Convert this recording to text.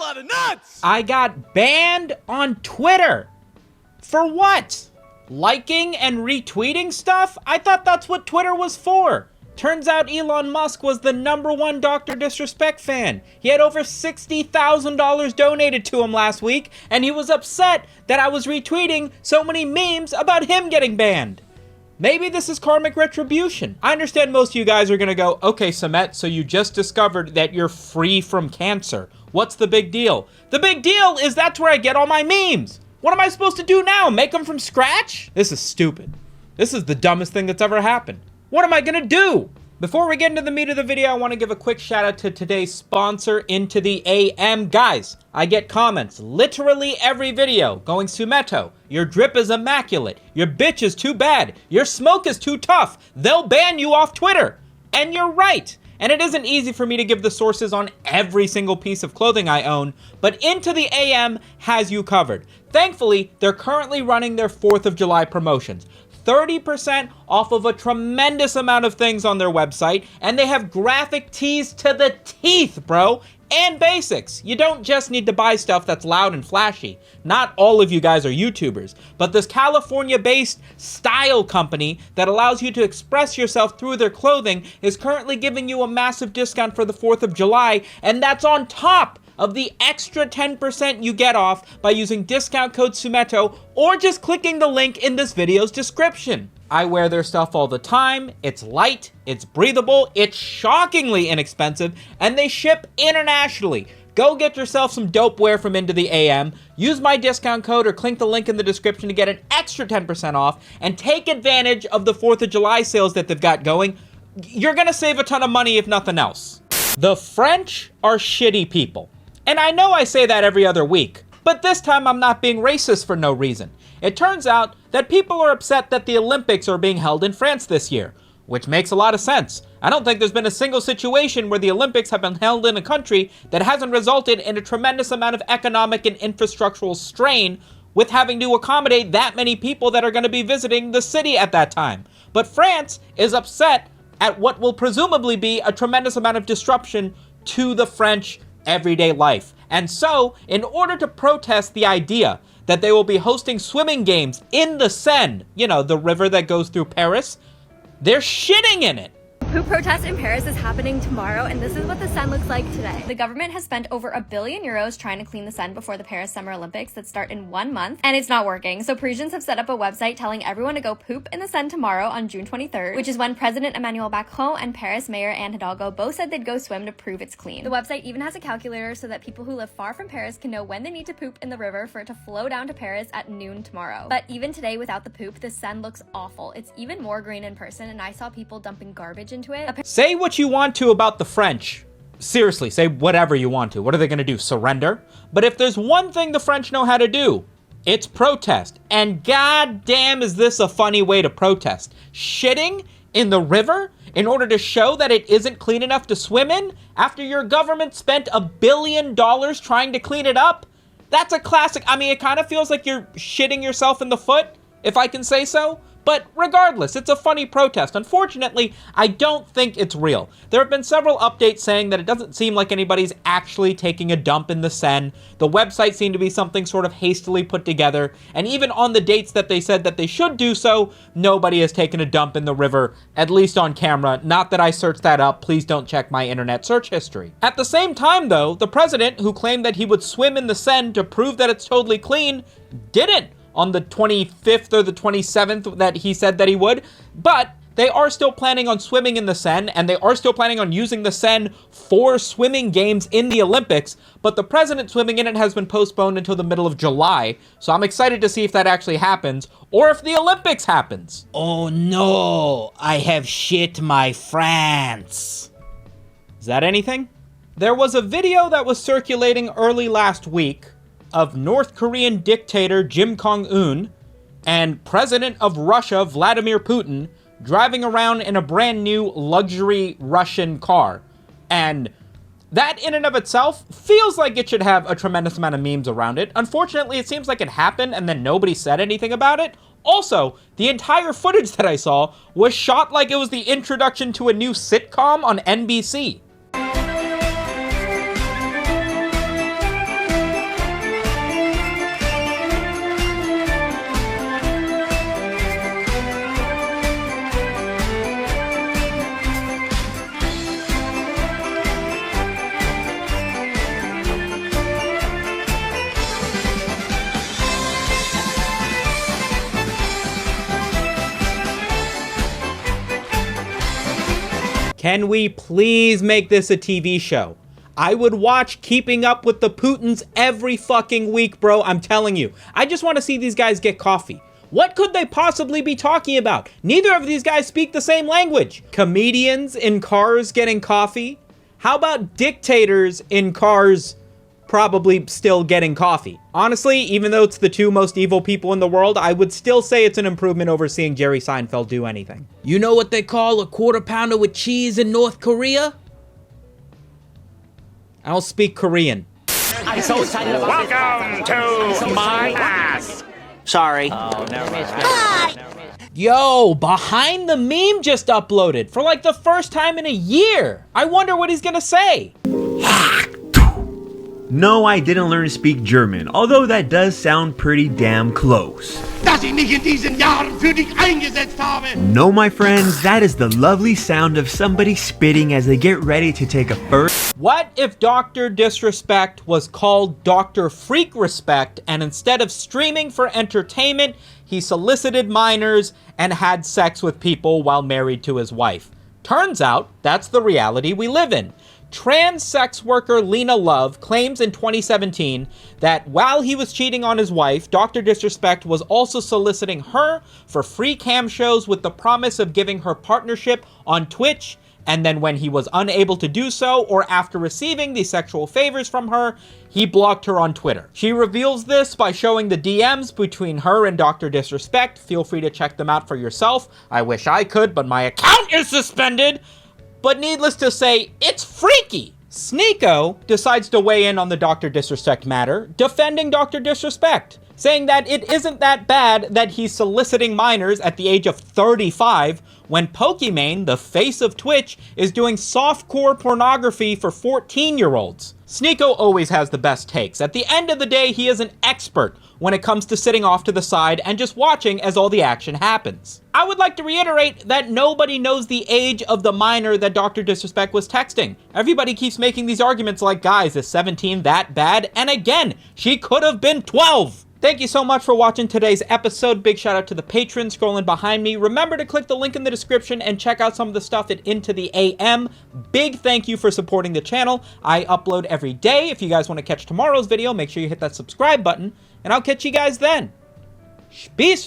lot of nuts! I got banned on Twitter. For what? Liking and retweeting stuff? I thought that's what Twitter was for. Turns out Elon Musk was the #1 Dr. Disrespect fan. He had over $60,000 donated to him last week, and he was upset that I was retweeting so many memes about him getting banned. Maybe this is karmic retribution. I understand most of you guys are gonna go, okay, Sumet, so you just discovered that you're free from cancer. What's the big deal? The big deal is that's where I get all my memes. What am I supposed to do now? Make them from scratch? This is stupid. This is the dumbest thing that's ever happened. What am I gonna do? Before we get into the meat of the video, I want to give a quick shout out to today's sponsor, Into the AM. Guys, I get comments literally every video going, Sumito, your drip is immaculate, your bitch is too bad, your smoke is too tough, they'll ban you off Twitter. And you're right. And it isn't easy for me to give the sources on every single piece of clothing I own, but Into the AM has you covered. Thankfully, they're currently running their 4th of July promotions. 30% off of a tremendous amount of things on their website, and they have graphic tees to the teeth, bro, and basics. You don't just need to buy stuff that's loud and flashy. Not all of you guys are YouTubers, but this California-based style company that allows you to express yourself through their clothing is currently giving you a massive discount for the 4th of July, and that's on top of the extra 10% you get off by using discount code Sumito or just clicking the link in this video's description. I wear their stuff all the time, it's light, it's breathable, it's shockingly inexpensive, and they ship internationally. Go get yourself some dope wear from Into the AM, use my discount code or click the link in the description to get an extra 10% off, and take advantage of the 4th of July sales that they've got going. You're gonna save a ton of money if nothing else. The French are shitty people. And I know I say that every other week, but this time I'm not being racist for no reason. It turns out that people are upset that the Olympics are being held in France this year, which makes a lot of sense. I don't think there's been a single situation where the Olympics have been held in a country that hasn't resulted in a tremendous amount of economic and infrastructural strain with having to accommodate that many people that are going to be visiting the city at that time. But France is upset at what will presumably be a tremendous amount of disruption to the French everyday life. And so, in order to protest the idea that they will be hosting swimming games in the Seine, you know, the river that goes through Paris, they're shitting in it. Poop protest in Paris is happening tomorrow, and this is what the Seine looks like today. The government has spent over €1 billion trying to clean the Seine before the Paris Summer Olympics that start in 1 month, and it's not working. So Parisians have set up a website telling everyone to go poop in the Seine tomorrow on June 23rd, which is when President Emmanuel Macron and Paris Mayor Anne Hidalgo both said they'd go swim to prove it's clean. The website even has a calculator so that people who live far from Paris can know when they need to poop in the river for it to flow down to Paris at noon tomorrow. But even today, without the poop, the Seine looks awful. It's even more green in person, and I saw people dumping garbage into it. Say what you want to about the French. Seriously, say whatever you want to. What are they going to do, surrender? But if there's one thing the French know how to do, it's protest. And goddamn is this a funny way to protest. Shitting in the river in order to show that it isn't clean enough to swim in after your government spent $1 billion trying to clean it up? That's a classic. I mean, it kind of feels like you're shitting yourself in the foot, if I can say so. But regardless, it's a funny protest. Unfortunately, I don't think it's real. There have been several updates saying that it doesn't seem like anybody's actually taking a dump in the Seine. The website seemed to be something sort of hastily put together, and even on the dates that they said that they should do so, nobody has taken a dump in the river, at least on camera. Not that I searched that up, please don't check my internet search history. At the same time though, the president, who claimed that he would swim in the Seine to prove that it's totally clean, didn't on the 25th or the 27th that he said that he would, but they are still planning on swimming in the Seine, and they are still planning on using the Seine for swimming games in the Olympics, but the president swimming in it has been postponed until the middle of July, so I'm excited to see if that actually happens, or if the Olympics happens. Oh no, I have shit my France. Is that anything? There was a video that was circulating early last week of North Korean dictator Kim Jong-un and President of Russia Vladimir Putin driving around in a brand new luxury Russian car. And that in and of itself feels like it should have a tremendous amount of memes around it. Unfortunately, it seems like it happened and then nobody said anything about it. Also, the entire footage that I saw was shot like it was the introduction to a new sitcom on NBC. Can we please make this a TV show? I would watch Keeping Up with the Putins every fucking week, bro. I'm telling you. I just want to see these guys get coffee. What could they possibly be talking about? Neither of these guys speak the same language. Comedians in cars getting coffee? How about dictators in cars probably still getting coffee? Honestly, even though it's the two most evil people in the world, I would still say it's an improvement over seeing Jerry Seinfeld do anything. You know what they call a quarter pounder with cheese in North Korea? I don't speak Korean. I'm so excited about Welcome to my ass. Sorry. Oh, never mind. Yo, Behind the Meme just uploaded for like the first time in a year. I wonder what he's gonna say. No, I didn't learn to speak German, although that does sound pretty damn close. Dass ich nicht in diesen Jahren für dich eingesetzt habe. No, my friends, that is the lovely sound of somebody spitting as they get ready to take a first. What if Dr. Disrespect was called Dr. Freak Respect, and instead of streaming for entertainment, he solicited minors and had sex with people while married to his wife? Turns out, that's the reality we live in. Trans sex worker Lena Love claims in 2017 that while he was cheating on his wife, Dr. Disrespect was also soliciting her for free cam shows with the promise of giving her partnership on Twitch, and then when he was unable to do so, or after receiving these sexual favors from her, he blocked her on Twitter. She reveals this by showing the DMs between her and Dr. Disrespect. Feel free to check them out for yourself. I wish I could, but my account is suspended. But needless to say, it's freaky. Sneeko decides to weigh in on the Dr. Disrespect matter, defending Dr. Disrespect, saying that it isn't that bad that he's soliciting minors at the age of 35 when Pokimane, the face of Twitch, is doing softcore pornography for 14-year-olds. Sneeko always has the best takes. At the end of the day, he is an expert when it comes to sitting off to the side and just watching as all the action happens. I would like to reiterate that nobody knows the age of the minor that Dr. Disrespect was texting. Everybody keeps making these arguments like, guys, is 17 that bad? And again, she could have been 12. Thank you so much for watching today's episode. Big shout out to the patrons scrolling behind me. Remember to click the link in the description and check out some of the stuff at Into the AM. Big thank you for supporting the channel. I upload every day. If you guys want to catch tomorrow's video, make sure you hit that subscribe button, and I'll catch you guys then. Peace.